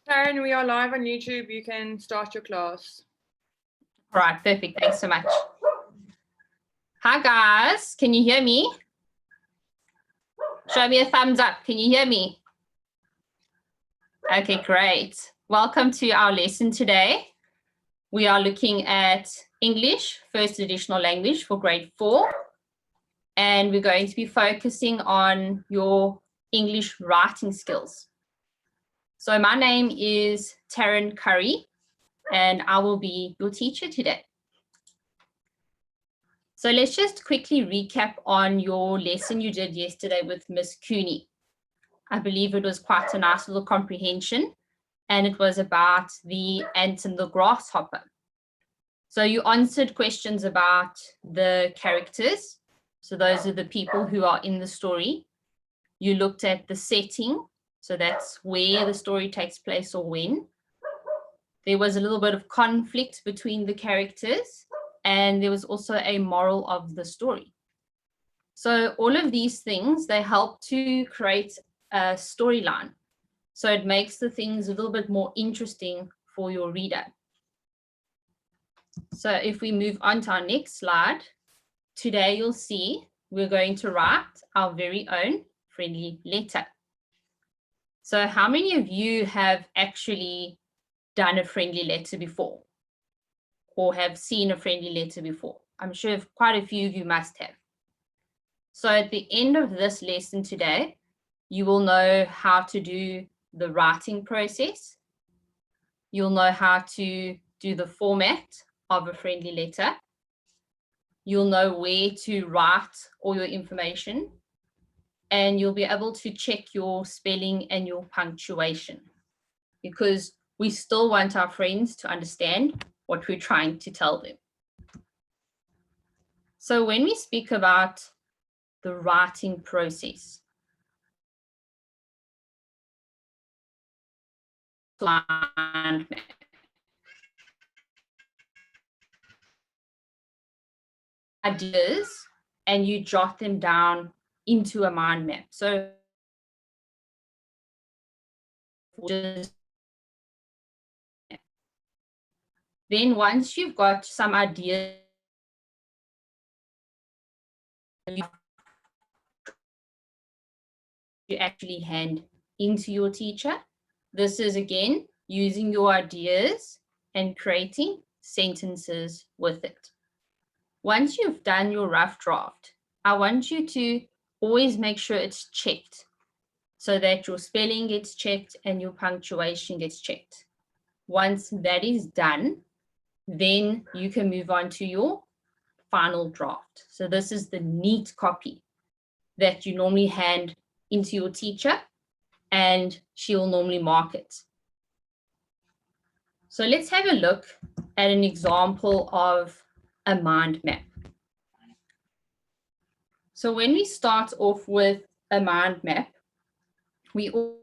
Karen, we are live on YouTube. You can start your class. All right, perfect. Thanks so much. Hi, guys. Can you hear me? Show me a thumbs up. Can you hear me? Okay, great. Welcome to our lesson today. We are looking at English, first additional language for grade 4. And we're going to be focusing on your English writing skills. So my name is Taryn Curry, and I will be your teacher today. So let's just quickly recap on your lesson you did yesterday with Miss Cooney. I believe it was quite a nice little comprehension, and it was about the ant and the grasshopper. So you answered questions about the characters. So those are the people who are in the story. You looked at the setting. So that's where the story takes place or when. There was a little bit of conflict between the characters, and there was also a moral of the story. So all of these things, they help to create a storyline. So it makes the things a little bit more interesting for your reader. So if we move on to our next slide, today you'll see we're going to write our very own friendly letter. So how many of you have actually done a friendly letter before or have seen a friendly letter before? I'm sure quite a few of you must have. So at the end of this lesson today, you will know how to do the writing process. You'll know how to do the format of a friendly letter. You'll know where to write all your information, and you'll be able to check your spelling and your punctuation, because we still want our friends to understand what we're trying to tell them. So when we speak about the writing process, ideas, and you jot them down into a mind map. So then once you've got some ideas, you actually hand into your teacher. This is again using your ideas and creating sentences with it. Once you've done your rough draft, I want you to always make sure it's checked so that your spelling gets checked and your punctuation gets checked. Once that is done, then you can move on to your final draft. So this is the neat copy that you normally hand into your teacher, and she will normally mark it. So let's have a look at an example of a mind map. So when we start off with a mind map, we all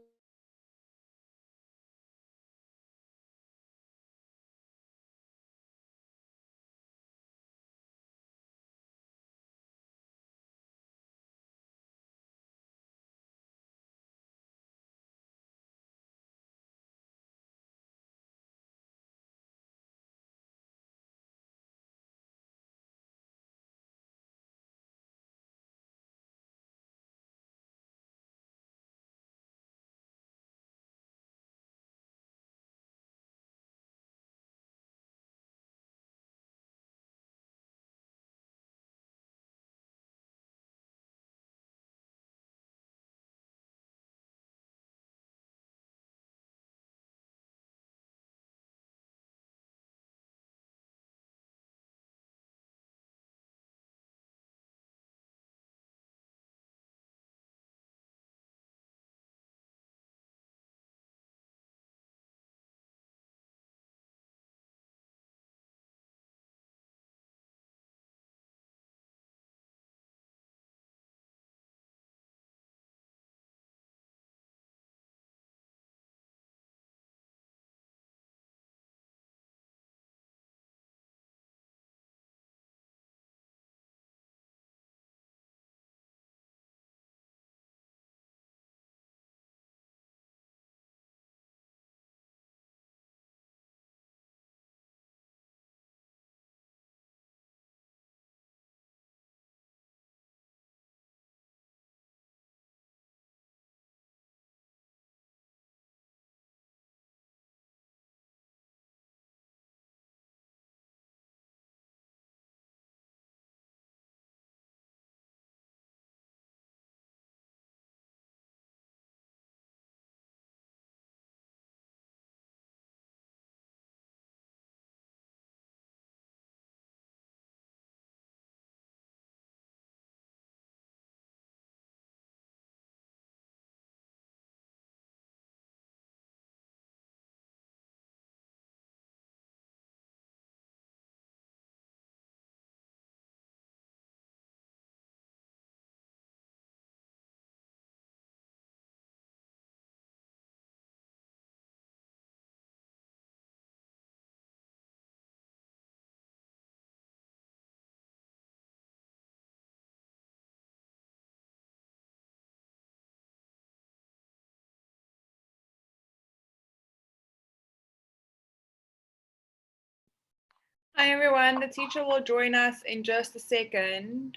Hi everyone, the teacher will join us in just a second.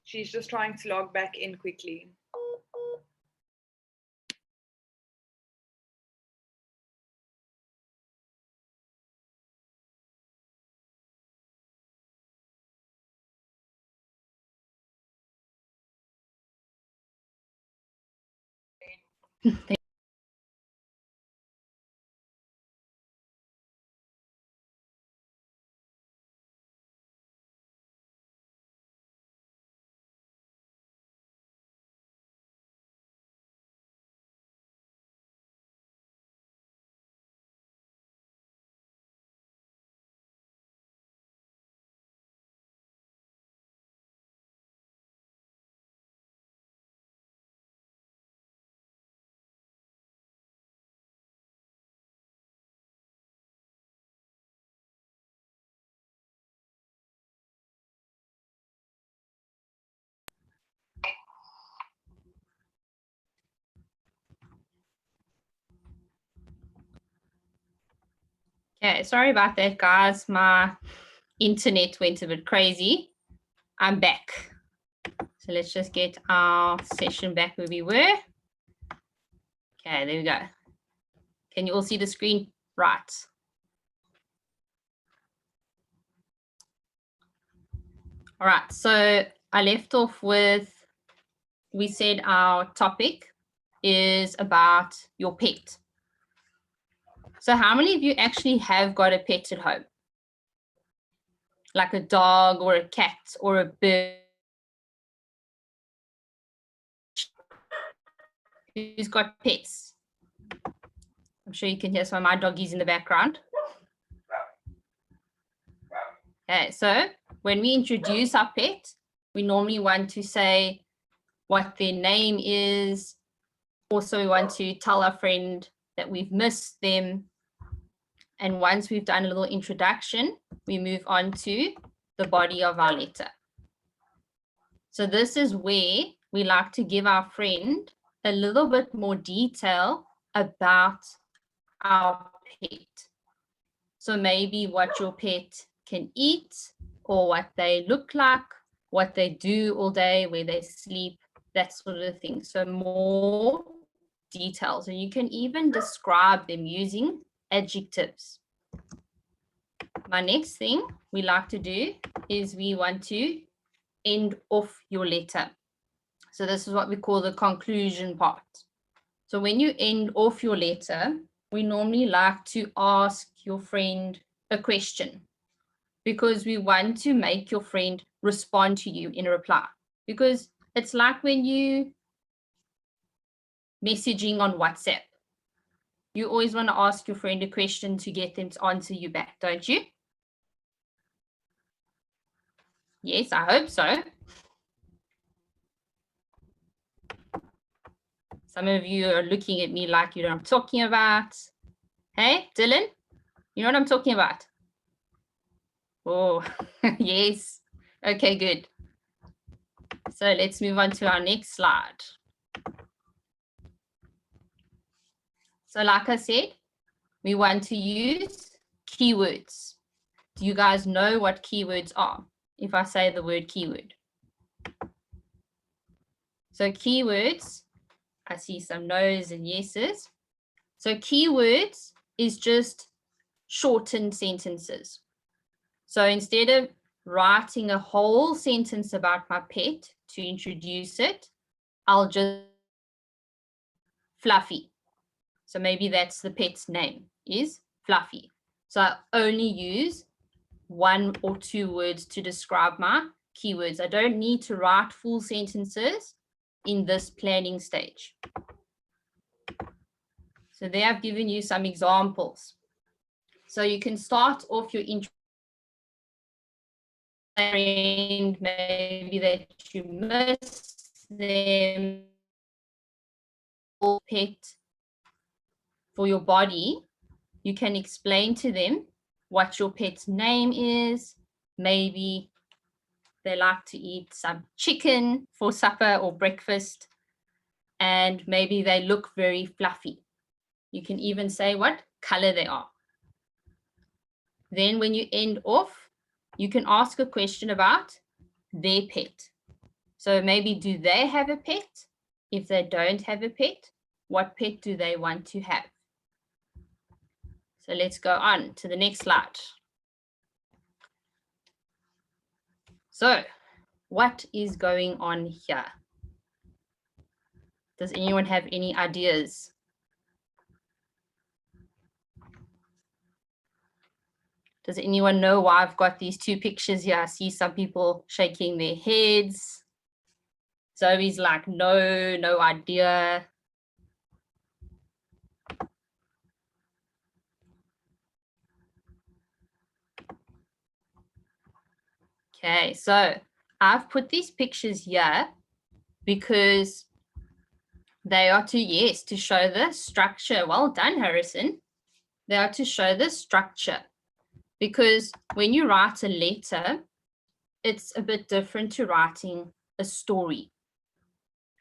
She's just trying to log back in quickly. Okay, sorry about that, guys. My internet went a bit crazy. I'm back. So let's just get our session back where we were. Okay, there we go. Can you all see the screen? Right. All right, so I left off with, we said our topic is about your pet. So how many of you actually have got a pet at home? Like a dog or a cat or a bird? Who's got pets? I'm sure you can hear some of my doggies in the background. Okay, so when we introduce our pet, we normally want to say what their name is. Also, we want to tell our friend that we've missed them. And once we've done a little introduction, we move on to the body of our letter. So this is where we like to give our friend a little bit more detail about our pet. So maybe what your pet can eat or what they look like, what they do all day, where they sleep, that sort of thing. So more details, and you can even describe them using adjectives. My next thing we like to do is we want to end off your letter. So this is what we call the conclusion part. So when you end off your letter, we normally like to ask your friend a question because we want to make your friend respond to you in a reply. Because it's like when you messaging on WhatsApp. You always want to ask your friend a question to get them to answer you back, don't you? Yes, I hope so. Some of you are looking at me like you know what I'm talking about. Hey, Dylan, you know what I'm talking about? Oh, yes. Okay, good. So let's move on to our next slide. So like I said, we want to use keywords. Do you guys know what keywords are? If I say the word keyword. So keywords, I see some no's and yeses. So keywords is just shortened sentences. So instead of writing a whole sentence about my pet to introduce it, I'll just Fluffy. So maybe that's the pet's name is Fluffy. So I only use 1 or 2 words to describe my keywords. I don't need to write full sentences in this planning stage. So there I've given you some examples. So you can start off your intro, maybe that you miss them, pet for your body. You can explain to them what your pet's name is. Maybe they like to eat some chicken for supper or breakfast, and maybe they look very fluffy. You can even say what color they are. Then when you end off, you can ask a question about their pet. So maybe, do they have a pet? If they don't have a pet, what pet do they want to have? So let's go on to the next slide. So what is going on here? Does anyone have any ideas? Does anyone know why I've got these two pictures here? I see some people shaking their heads. Zoe's like, no idea. Okay, so I've put these pictures here because they are to show the structure. Well done, Harrison. They are to show the structure, because when you write a letter, it's a bit different to writing a story.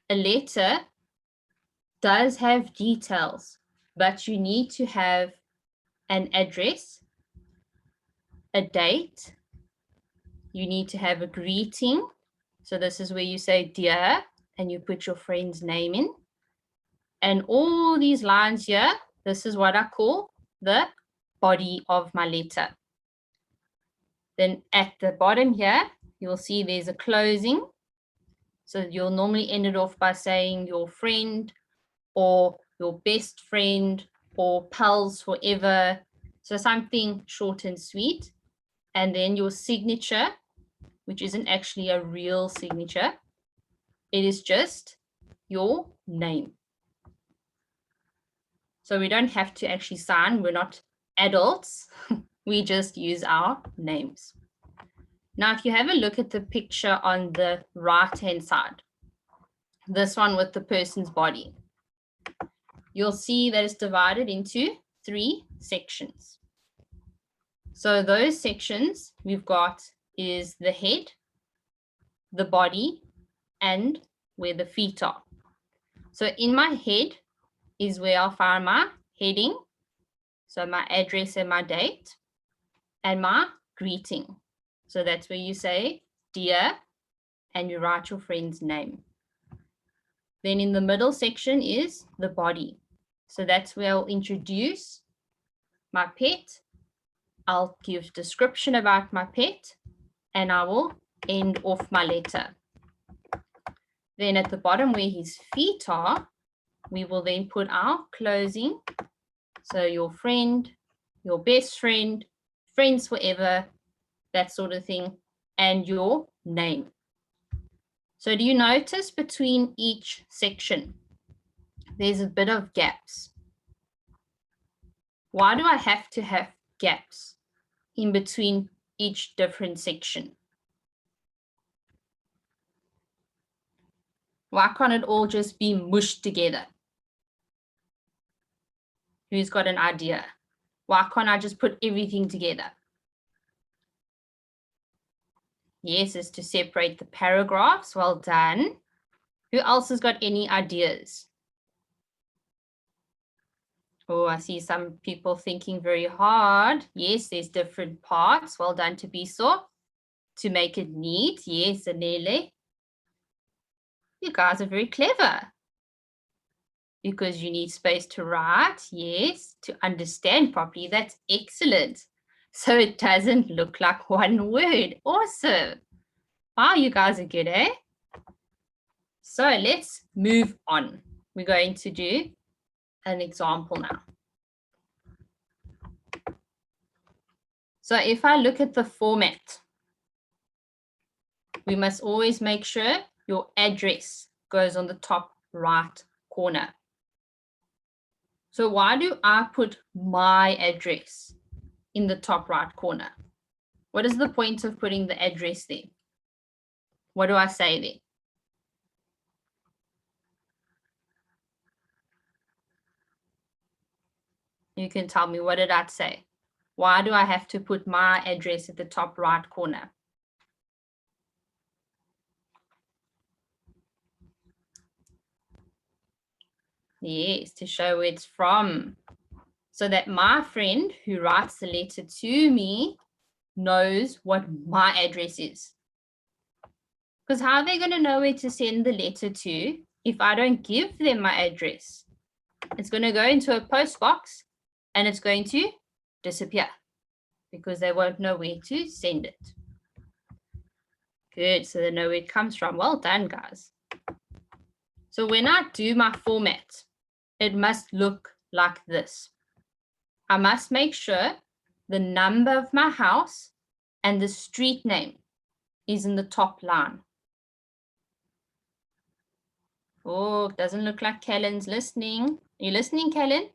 A letter does have details, but you need to have an address, a date, you need to have a greeting. So this is where you say dear and you put your friend's name in. And all these lines here, this is what I call the body of my letter. Then at the bottom here, you'll see there's a closing. So you'll normally end it off by saying your friend or your best friend or pals forever. So something short and sweet. And then your signature, which isn't actually a real signature. It is just your name. So we don't have to actually sign. We're not adults. We just use our names. Now, if you have a look at the picture on the right-hand side, this one with the person's body, you'll see that it's divided into 3 sections. So those sections we've got is the head, the body, and where the feet are. So in my head is where I'll find my heading, so my address and my date, and my greeting. So that's where you say dear and you write your friend's name. Then in the middle section is the body. So that's where I'll introduce my pet, I'll give description about my pet, and I will end off my letter. Then at the bottom where his feet are, we will then put our closing. So your friend, your best friend, friends forever, that sort of thing, and your name. So do you notice between each section, there's a bit of gaps? Why do I have to have gaps in between each different section? Why can't it all just be mushed together? Who's got an idea? Why can't I just put everything together? Yes, it's to separate the paragraphs. Well done. Who else has got any ideas? Oh, I see some people thinking very hard. Yes, there's different parts. Well done to Biso. To make it neat. Yes, Anele. You guys are very clever. Because you need space to write. Yes, to understand properly. That's excellent. So it doesn't look like one word. Awesome. Wow, you guys are good, eh? So let's move on. We're going to do an example now. So if I look at the format, we must always make sure your address goes on the top right corner. So why do I put my address in the top right corner? What is the point of putting the address there? What do I say there? You can tell me, what did I say? Why do I have to put my address at the top right corner? Yes, to show where it's from. So that my friend who writes the letter to me knows what my address is. Because how are they going to know where to send the letter to if I don't give them my address? It's going to go into a post box and it's going to disappear because they won't know where to send it. Good, so they know where it comes from. Well done, guys. So when I do my format, it must look like this. I must make sure the number of my house and the street name is in the top line. Oh, it doesn't look like Kellen's listening. Are you listening, Kellen?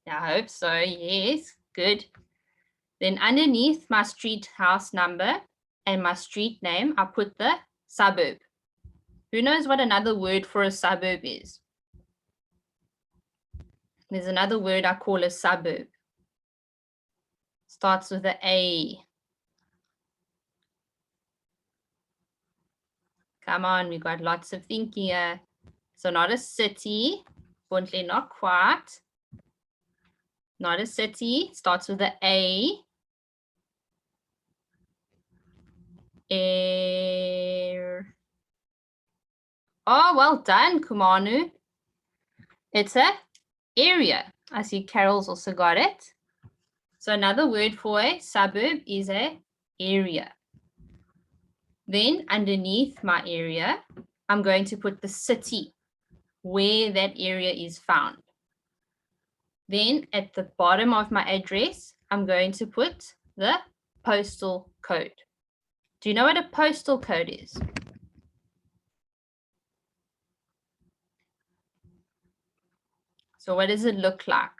I hope so, yes, good. Then underneath my street house number and my street name, I put the suburb. Who knows what another word for a suburb is? There's another word I call a suburb. Starts with an A. Come on, we got lots of thinking here. So not a city, Bontle, not quite. Not a city, starts with an A. Oh, well done, Kumanu. It's a area. I see Carol's also got it. So another word for a suburb is a area. Then underneath my area, I'm going to put the city where that area is found. Then at the bottom of my address, I'm going to put the postal code. Do you know what a postal code is? So what does it look like?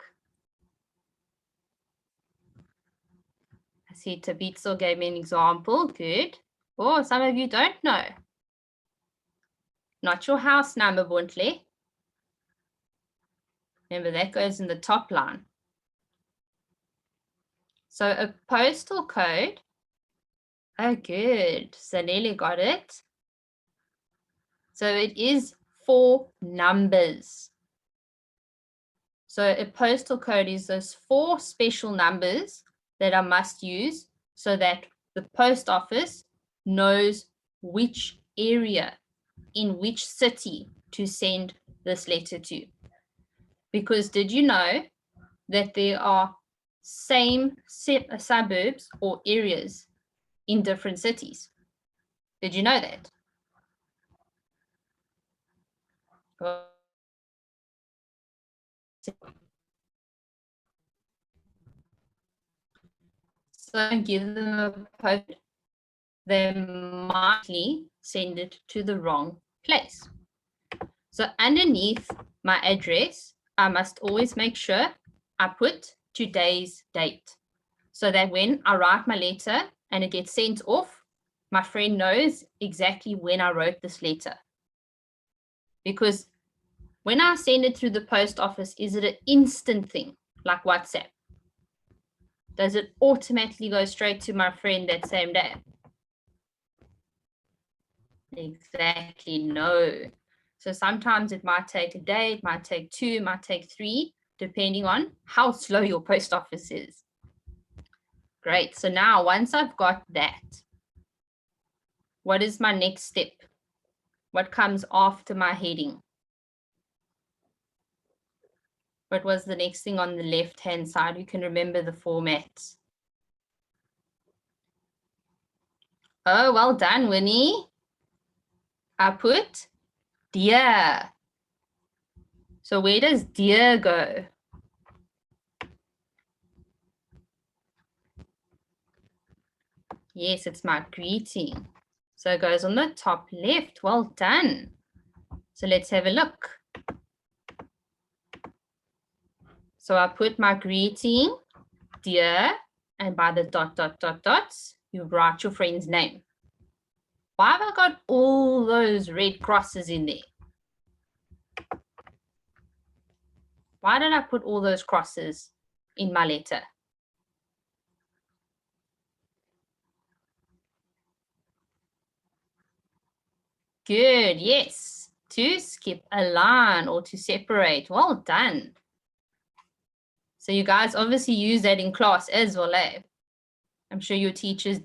I see Tabitzo gave me an example. Good. Oh, some of you don't know. Not your house number, Buntle. Remember, that goes in the top line. So a postal code. Oh, good. Zanelli got it. So it is 4 numbers. So a postal code is those 4 special numbers that I must use so that the post office knows which area in which city to send this letter to. Because did you know that there are same suburbs or areas in different cities? Did you know that? So give them a code, they might send it to the wrong place. So underneath my address, I must always make sure I put today's date so that when I write my letter and it gets sent off, my friend knows exactly when I wrote this letter. Because when I send it through the post office, is it an instant thing like WhatsApp? Does it automatically go straight to my friend that same day? Exactly, no. So sometimes it might take a day, it might take 2, it might take 3, depending on how slow your post office is. Great. So now once I've got that, what is my next step? What comes after my heading? What was the next thing on the left-hand side? You can remember the format. Oh, well done, Winnie. I put dear. So where does dear go? Yes, it's my greeting. So it goes on the top left. Well done. So let's have a look. So I put my greeting, dear, and by the ... dots, you write your friend's name. Why have I got all those red crosses in there? Why did I put all those crosses in my letter? Good, yes. To skip a line or to separate. Well done. So you guys obviously use that in class as well, eh? I'm sure your teachers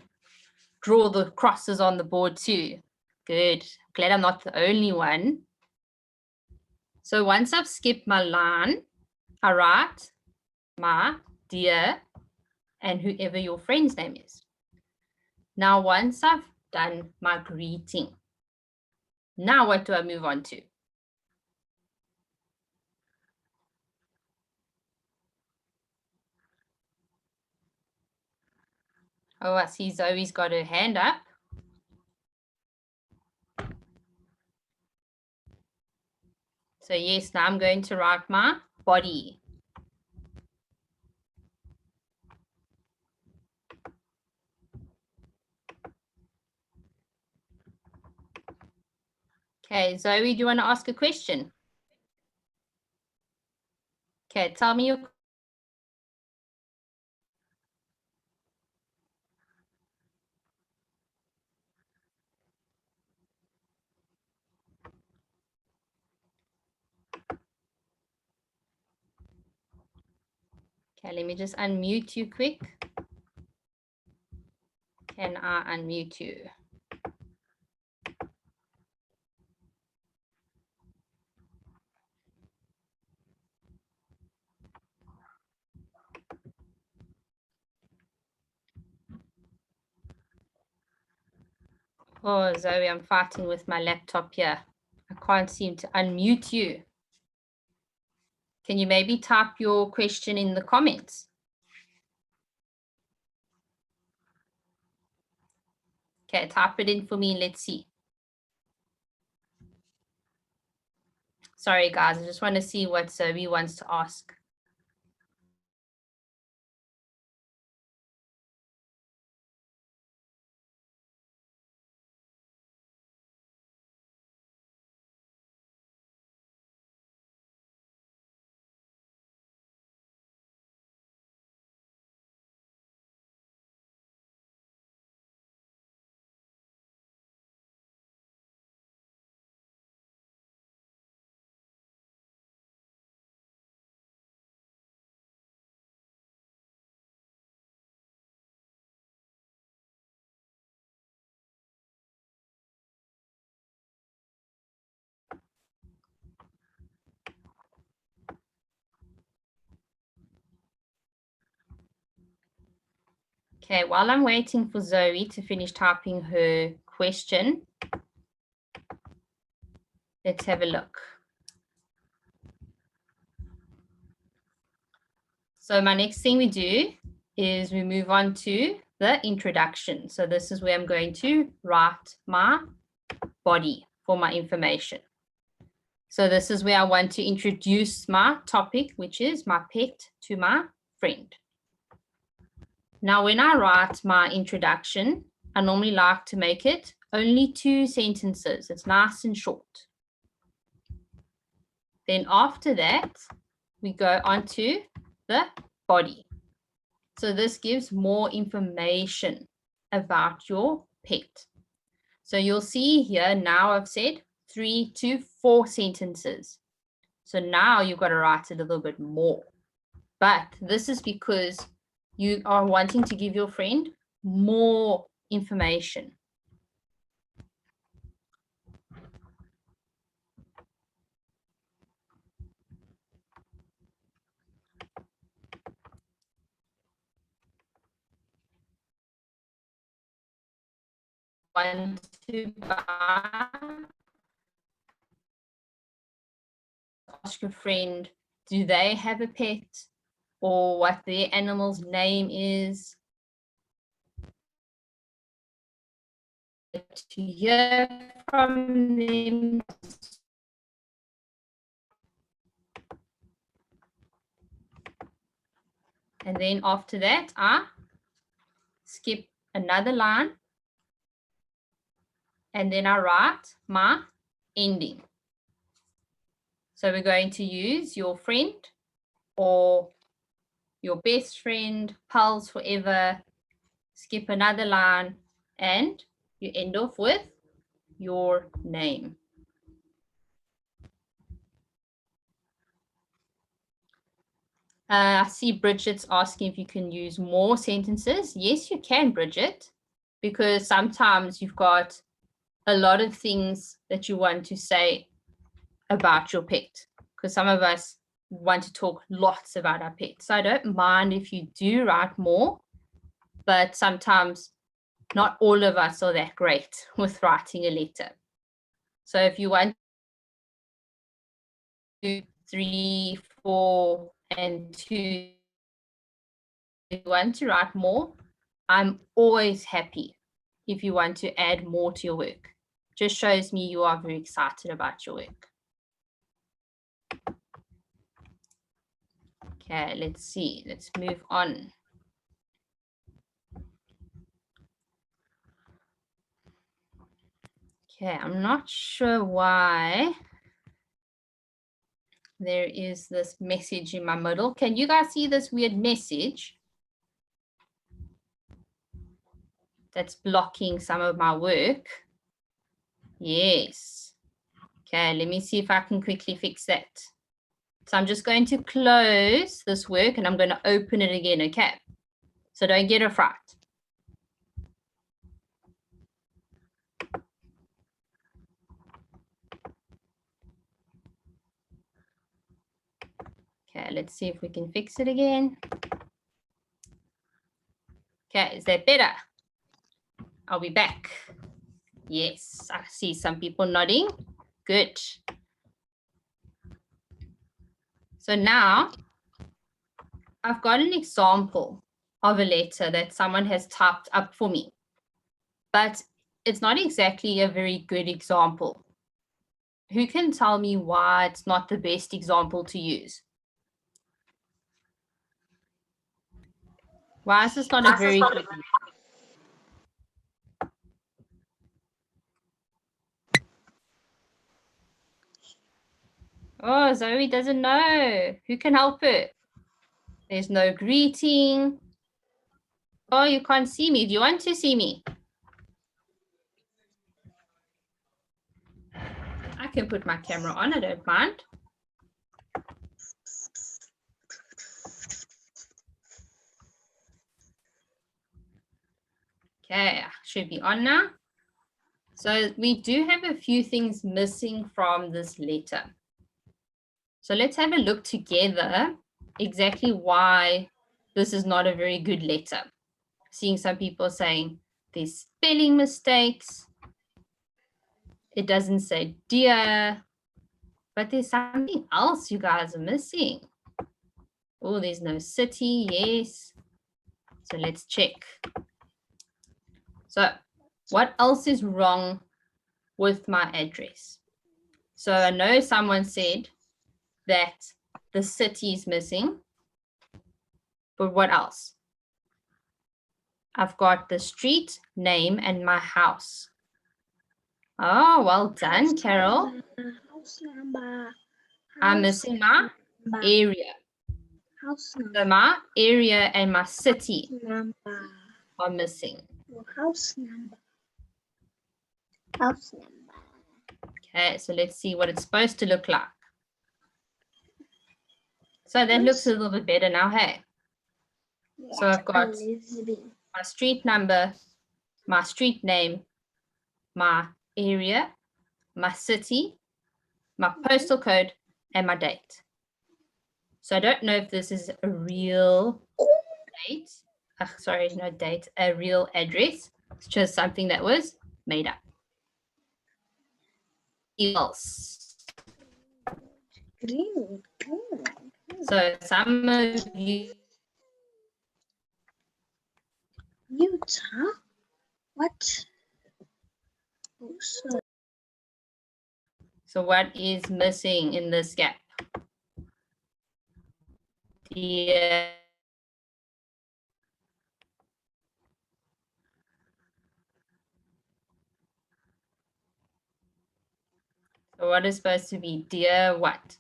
draw the crosses on the board too. Good. Glad I'm not the only one. So once I've skipped my line, I write my dear and whoever your friend's name is. Now, once I've done my greeting, now what do I move on to? Oh, I see Zoe's got her hand up. So yes, now I'm going to write my body. Okay, Zoe, do you want to ask a question? Okay, tell me your. Okay, let me just unmute you quick. Can I unmute you? Oh, Zoe, I'm fighting with my laptop here. I can't seem to unmute you. Can you maybe type your question in the comments? Okay, type it in for me. Let's see. Sorry, guys. I just want to see what Zoe wants to ask. Okay, while I'm waiting for Zoe to finish typing her question, let's have a look. So my next thing we do is we move on to the introduction. So this is where I'm going to write my body for my information. So this is where I want to introduce my topic, which is my pet, to my friend. Now, when I write my introduction, I normally like to make it only 2 sentences. It's nice and short. Then after that, we go on to the body. So this gives more information about your pet. So you'll see here now I've said 3 to 4 sentences. So now you've got to write a little bit more. But this is because you are wanting to give your friend more information. Want to buy, ask your friend, do they have a pet or what their animal's name is? To hear from them. And then after that, I skip another line and then I write my ending. So we're going to use your friend or your best friend, pals forever, skip another line, and you end off with your name. I see Bridget's asking if you can use more sentences. Yes, you can, Bridget, because sometimes you've got a lot of things that you want to say about your pet, because some of us want to talk lots about our pet. So I don't mind if you do write more, but sometimes not all of us are that great with writing a letter. So if you want 2, 3, 4, and 2, if you want to write more, I'm always happy if you want to add more to your work. Just shows me you are very excited about your work. Okay, let's see. Let's move on. Okay, I'm not sure why there is this message in my middle. Can you guys see this weird message that's blocking some of my work? Yes. Okay, let me see if I can quickly fix that. So I'm just going to close this work and I'm going to open it again, okay? So don't get a fright. Okay, let's see if we can fix it again. Okay, is that better? Are we back? Yes, I see some people nodding. Good. So now I've got an example of a letter that someone has typed up for me, but it's not exactly a very good example. Who can tell me why it's not the best example to use? Why is this not a very good example? Oh, Zoe doesn't know. Who can help her? There's no greeting. Oh, you can't see me. Do you want to see me? I can put my camera on. I don't mind. Okay, should be on now. So we do have a few things missing from this letter. So let's have a look together exactly why this is not a very good letter. Seeing some people saying there's spelling mistakes. It doesn't say dear, but there's something else you guys are missing. Oh, there's no city. Yes. So let's check. So what else is wrong with my address? So I know someone said that the city is missing, but what else? I've got the street name and my house. Oh, well done, Carol. House number. I'm missing my area. House So number. my area and my city Number. are missing. House number. House number. Okay, so let's see what it's supposed to look like. So that looks a little bit better now, hey? So I've got my street number, my street name, my area, my city, my postal code, and my date. So I don't know if this is a real date. Sorry, no date, a real address. It's just something that was made up. Else. Green. So some of you. Utah? What? So what is missing in this gap? Dear. So what is supposed to be dear what?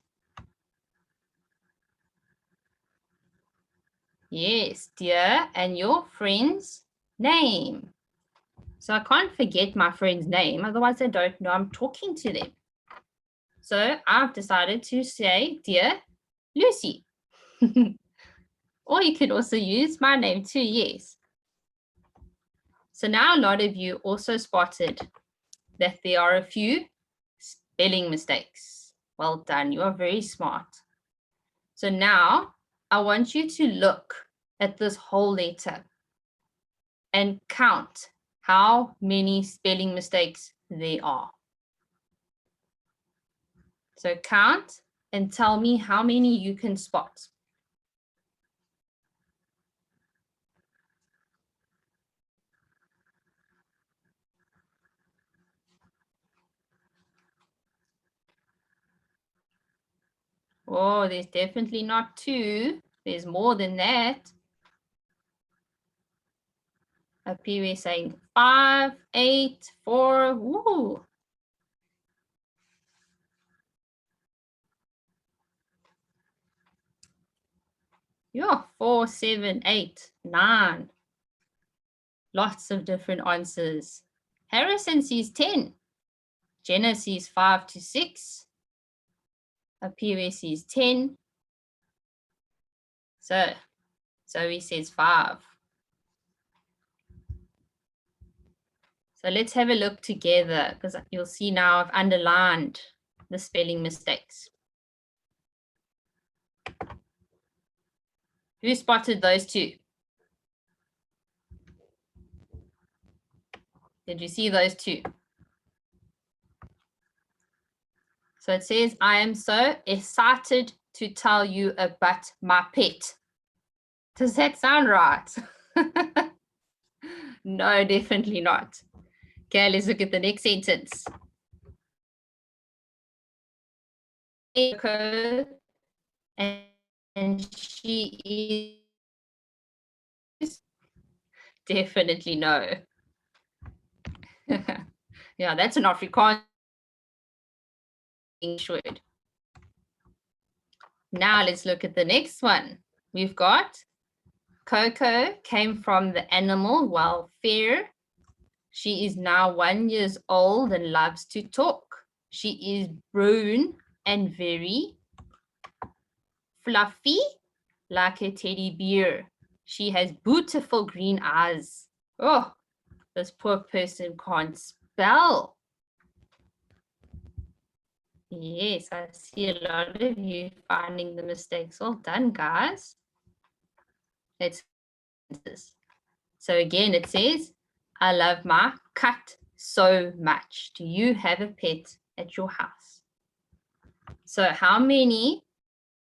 Yes, dear, and your friend's name. So I can't forget my friend's name, otherwise I don't know I'm talking to them. So I've decided to say, dear Lucy. Or you could also use my name too, yes. So now a lot of you also spotted that there are a few spelling mistakes. Well done, you are very smart. So now I want you to look at this whole letter and count how many spelling mistakes there are. So count and tell me how many you can spot. Oh, there's definitely not 2. There's more than that. Up here we're saying 5, 8, 4. Woo. Yeah, 4, 7, 8, 9. Lots of different answers. Harrison sees 10. Jenna sees 5 to 6. Up here sees 10. So he says 5. So let's have a look together because you'll see now I've underlined the spelling mistakes. Who spotted those 2? Did you see those 2? So it says, I am so excited to tell you about my pet. Does that sound right? No, definitely not. Okay, let's look at the next sentence. And she is definitely no. Yeah, that's an Afrikaans English word. Now let's look at the next one. We've got Coco came from the animal welfare. She is now 1 year old and loves to talk. She is brown and very fluffy like a teddy bear. She has beautiful green eyes. Oh, this poor person can't spell. Yes, I see a lot of you finding the mistakes. Well done, guys. Let's this. So again, it says, I love my cat so much. Do you have a pet at your house? So how many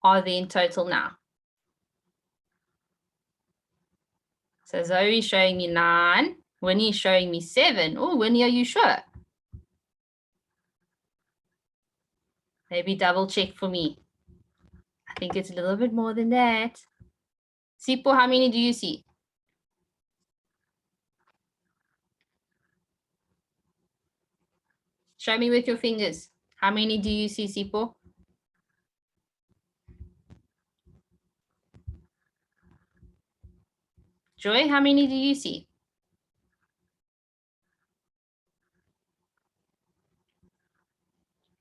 are there in total now? So Zoe is showing me 9. Winnie is showing me 7. Oh, Winnie, are you sure? Maybe double check for me. I think it's a little bit more than that. Sipo, how many do you see? Show me with your fingers. How many do you see, Sipo? Joy, how many do you see?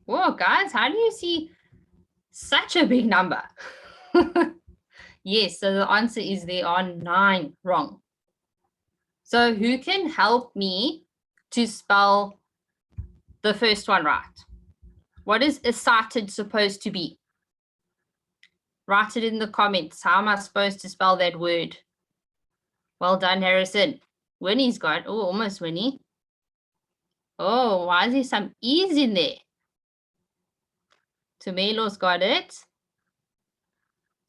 Whoa, guys, how do you see such a big number? Yes, so the answer is there are 9 wrong. So who can help me to spell the first one right? What is excited supposed to be? Write it in the comments. How am I supposed to spell that word? Well done, Harrison. Winnie's got, oh, almost Winnie. Oh, why is there some E's in there? Tumelo's got it.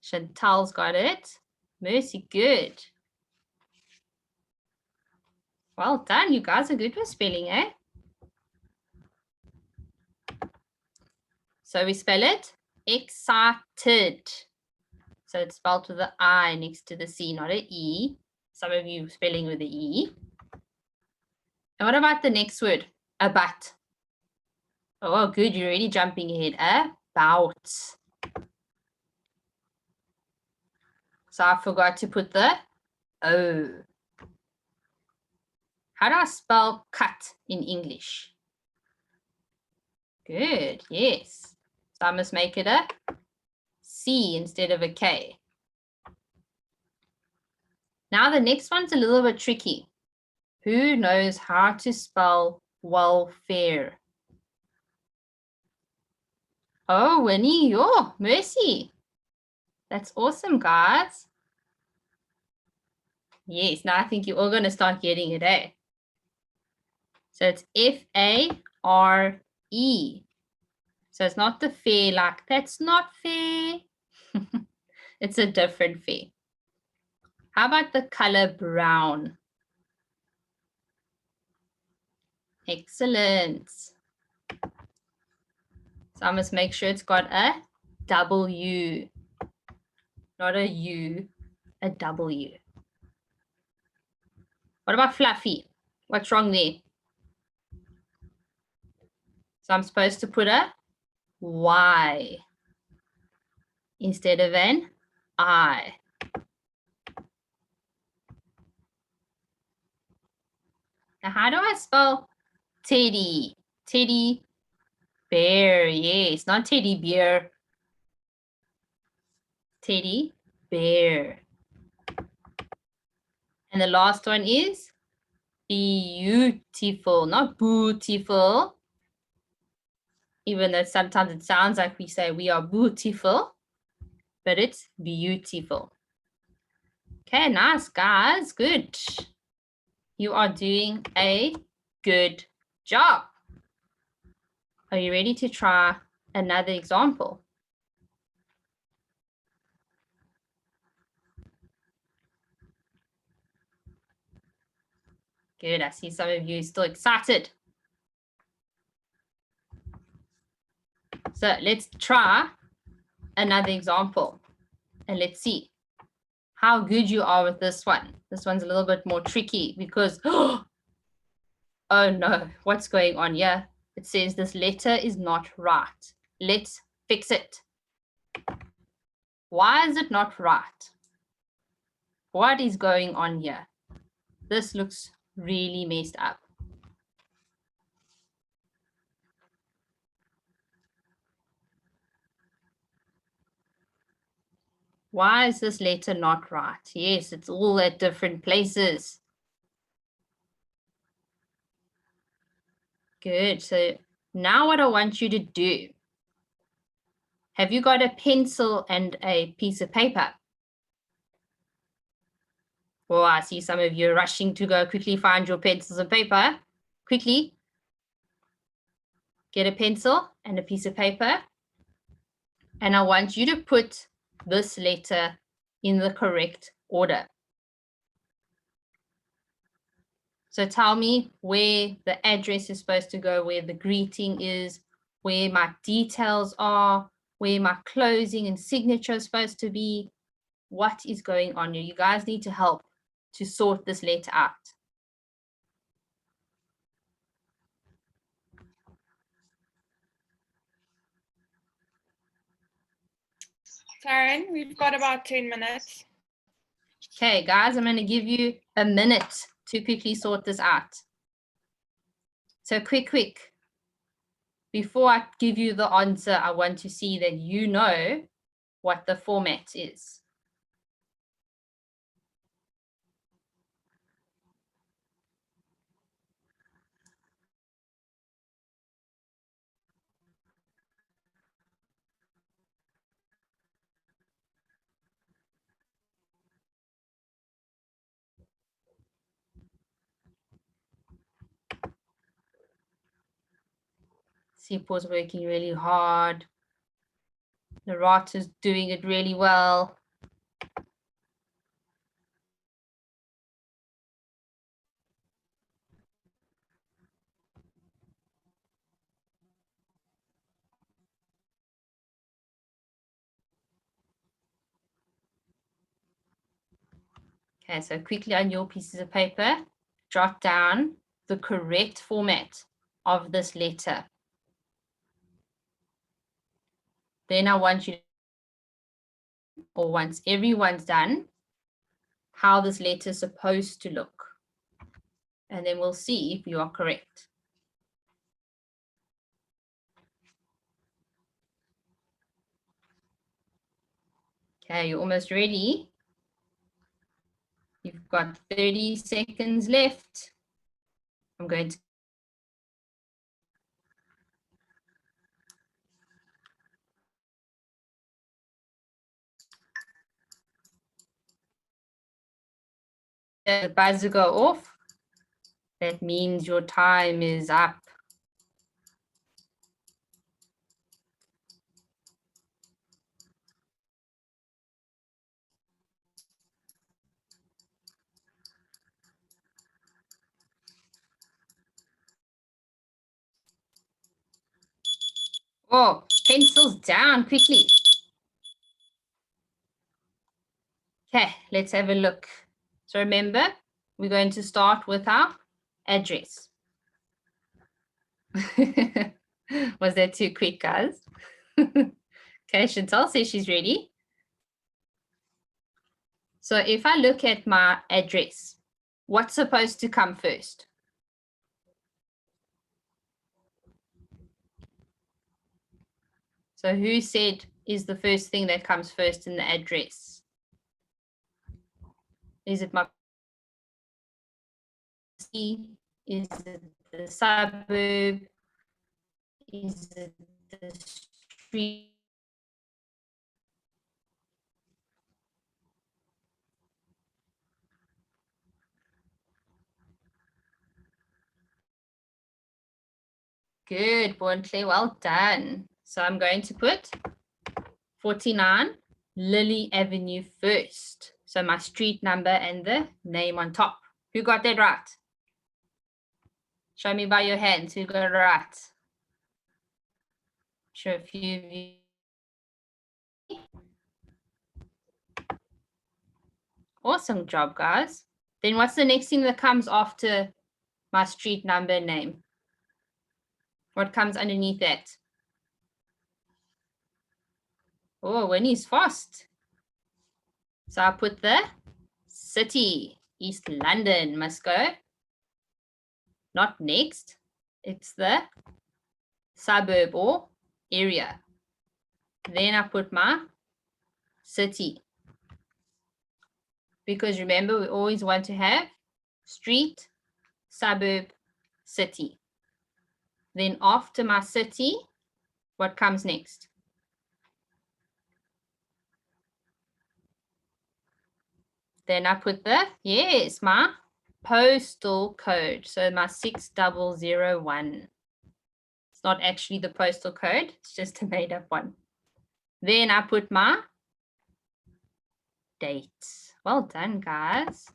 Chantal's got it. Mercy, good. Well done. You guys are good with spelling, eh? So we spell it excited. So it's spelled with the I next to the C, not an E. Some of you spelling with the E. And what about the next word? About. Oh, good. You're already jumping ahead. About. So I forgot to put the O. How do I spell cut in English? Good, yes. So I must make it a C instead of a K. Now the next one's a little bit tricky. Who knows how to spell welfare? Oh, Winnie, oh, Mercy. That's awesome, guys. Yes, now I think you're all going to start getting it, eh? So it's F-A-R-E. So it's not the fair, like, that's not fair. It's a different fair. How about the color brown? Excellent. So I must make sure it's got a W, not a U, a W. What about fluffy? What's wrong there? So I'm supposed to put a Y instead of an I. Now, how do I spell teddy? Teddy bear. Yes, not teddy bear. Teddy bear. And the last one is beautiful, not beautiful. Even though sometimes it sounds like we say we are beautiful, but it's beautiful. Okay, nice, guys. Good. You are doing a good job. Are you ready to try another example? Good. I see some of you still excited. So let's try another example and let's see how good you are with this one. This one's a little bit more tricky because, oh no, what's going on here? It says this letter is not right. Let's fix it. Why is it not right? What is going on here? This looks really messed up. Why is this letter not right? Yes, it's all at different places. Good. So now what I want you to do, have you got a pencil and a piece of paper? Well, I see some of you rushing to go quickly find your pencils and paper. Quickly. Get a pencil and a piece of paper. And I want you to put this letter in the correct order. So tell me where the address is supposed to go, where the greeting is, where my details are, where my closing and signature is supposed to be. What is going on here? You guys need to help to sort this letter out. Taryn, we've got about 10 minutes. Okay, guys, I'm going to give you a minute to quickly sort this out. So quick. Before I give you the answer, I want to see that you know what the format is. Sipo's working really hard. Narata's doing it really well. Okay, so quickly on your pieces of paper, jot down the correct format of this letter. Then I want you, or once everyone's done, how this letter is supposed to look. And then we'll see if you are correct. Okay, you're almost ready. You've Got 30 seconds left. I'm going to the buzzer go off. That means your time is up. Oh, pencils down quickly. Okay, let's have a look. So remember, we're going to start with our address. Was that too quick, guys? Okay, Chantal says she's ready. So if I look at my address, what's supposed to come first? So who said is the first thing that comes first in the address? Is it my city? Is it the suburb? Is it the street? Good, Bontle, well done. So I'm going to put 49 Lily Avenue first. So my street number and the name on top. Who got that right? Show me by your hands who got it right. Show a few of you. Awesome job, guys. Then what's the next thing that comes after my street number and name? What comes underneath that? Oh, Winnie's fast. So I put the city, East London must go. Not next, it's the suburb or area. Then I put my city. Because remember, we always want to have street, suburb, city. Then after my city, what comes next? Then I put the, yes, my postal code. So my 6001. It's not actually the postal code. It's just a made up one. Then I put my dates. Well done, guys.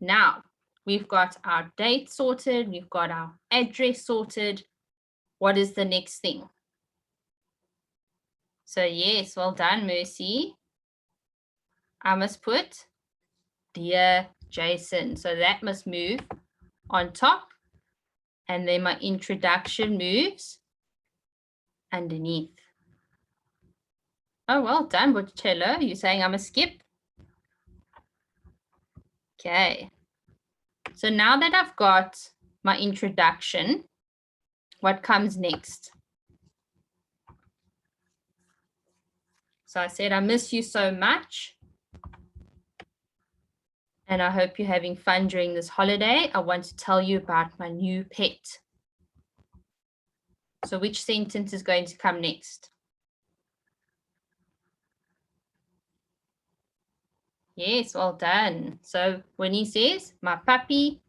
Now, we've got our date sorted. We've got our address sorted. What is the next thing? So yes, well done, Mercy. I must put Dear Jason. So that must move on top. And then my introduction moves underneath. Oh, well done, Botticello. You're saying I'm a skip? Okay. So now that I've got my introduction, what comes next? So I said, I miss you so much. And I hope you're having fun during this holiday. I want to tell you about my new pet. So which sentence is going to come next? Yes, well done. So when he says, my puppy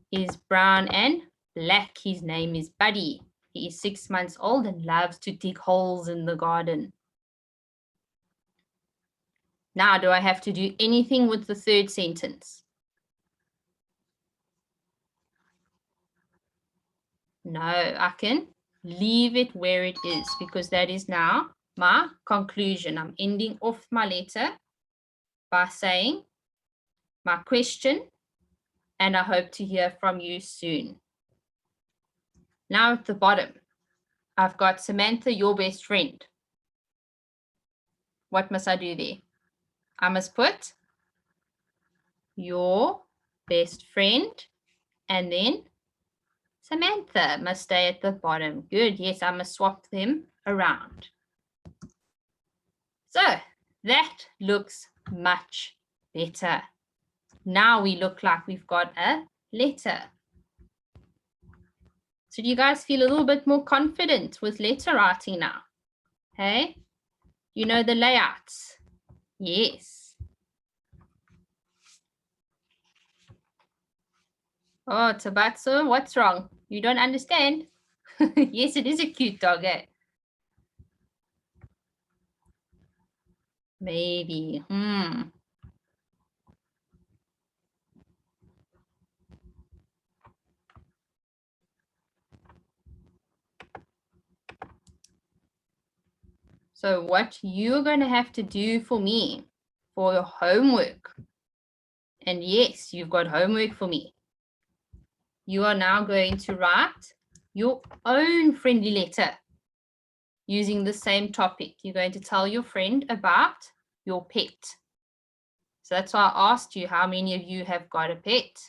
is brown and black, his name is Buddy. He is 6 months old and loves to dig holes in the garden. Now, do I have to do anything with the third sentence? No, I can leave it where it is because that is now my conclusion. I'm ending off my letter by saying my question, and I hope to hear from you soon. Now at the bottom, I've got Samantha, your best friend. What must I do there? I must put your best friend and then Samantha must stay at the bottom. Good. Yes, I must swap them around. So That looks much better. Now we look like we've got a letter. So do you guys feel a little bit more confident with letter writing now? Hey, you know the layouts? Yes. Oh, Tabatsu, what's wrong? You don't understand? Yes, it is a cute dog, eh? Maybe. So what you're going to have to do for me, for your homework, and yes, you've got homework for me. You are now going to write your own friendly letter using the same topic. You're going to tell your friend about your pet. So that's why I asked you how many of you have got a pet.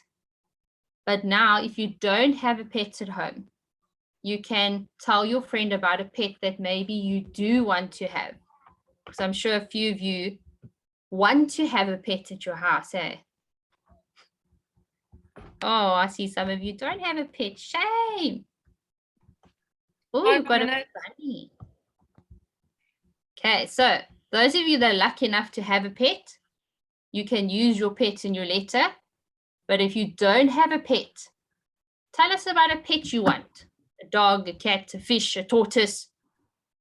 But now, if you don't have a pet at home, you can tell your friend about a pet that maybe you do want to have. Because I'm sure a few of you want to have a pet at your house, eh? Oh, I see some of you don't have a pet. Shame. Oh, you've got a bunny. Okay, so those of you that are lucky enough to have a pet, you can use your pet in your letter. But if you don't have a pet, tell us about a pet you want. A dog, a cat, a fish, a tortoise,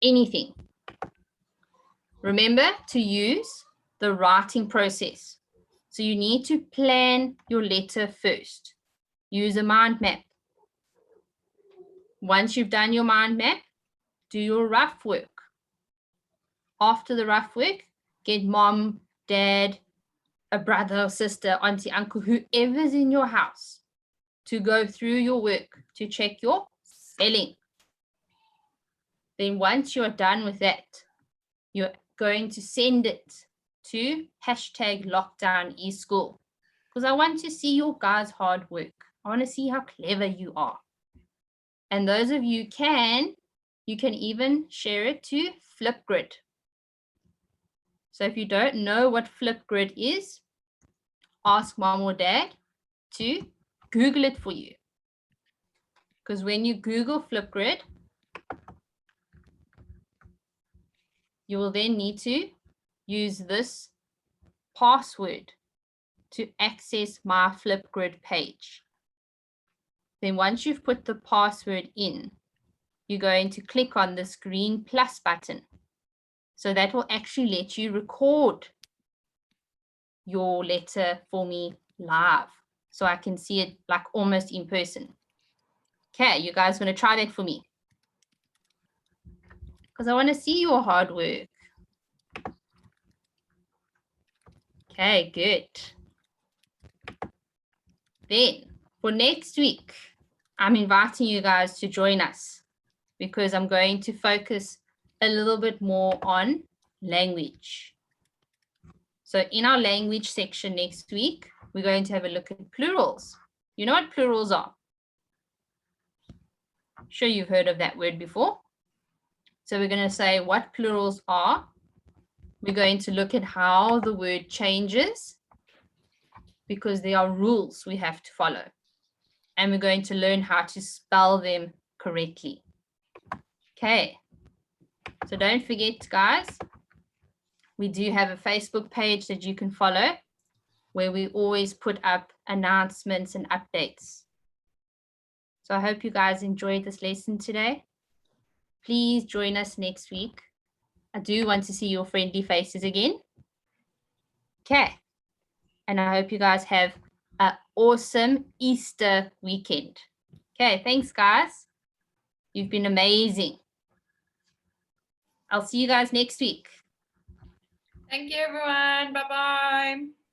anything. Remember to use the writing process. So you need to plan your letter first. Use a mind map. Once you've done your mind map, do your rough work. After the rough work, get mom, dad, a brother or sister, auntie, uncle, whoever's in your house to go through your work to check your spelling. Then once you're done with that, you're going to send it to #LockdownESchool because I want to see your guys' hard work. I want to see how clever you are. And those of you you can even share it to Flipgrid. So if you don't know what Flipgrid is, ask mom or dad to Google it for you. Because when you Google Flipgrid, you will then need to use this password to access my Flipgrid page. Then once you've put the password in, you're going to click on this green plus button. So that will actually let you record your letter for me live. So I can see it like almost in person. Okay, you guys going to try that for me? Because I want to see your hard work. Okay, good. Then for next week, I'm inviting you guys to join us because I'm going to focus a little bit more on language. So in our language section next week, we're going to have a look at plurals. You know what plurals are? I'm sure you've heard of that word before. So we're going to say what plurals are. We're going to look at how the word changes because there are rules we have to follow. And we're going to learn how to spell them correctly. Okay. So don't forget, guys, we do have a Facebook page that you can follow where we always put up announcements and updates. So I hope you guys enjoyed this lesson today. Please join us next week. I do want to see your friendly faces again. Okay. And I hope you guys have an awesome Easter weekend. Okay, thanks, guys. You've been amazing. I'll see you guys next week. Thank you, everyone. Bye-bye.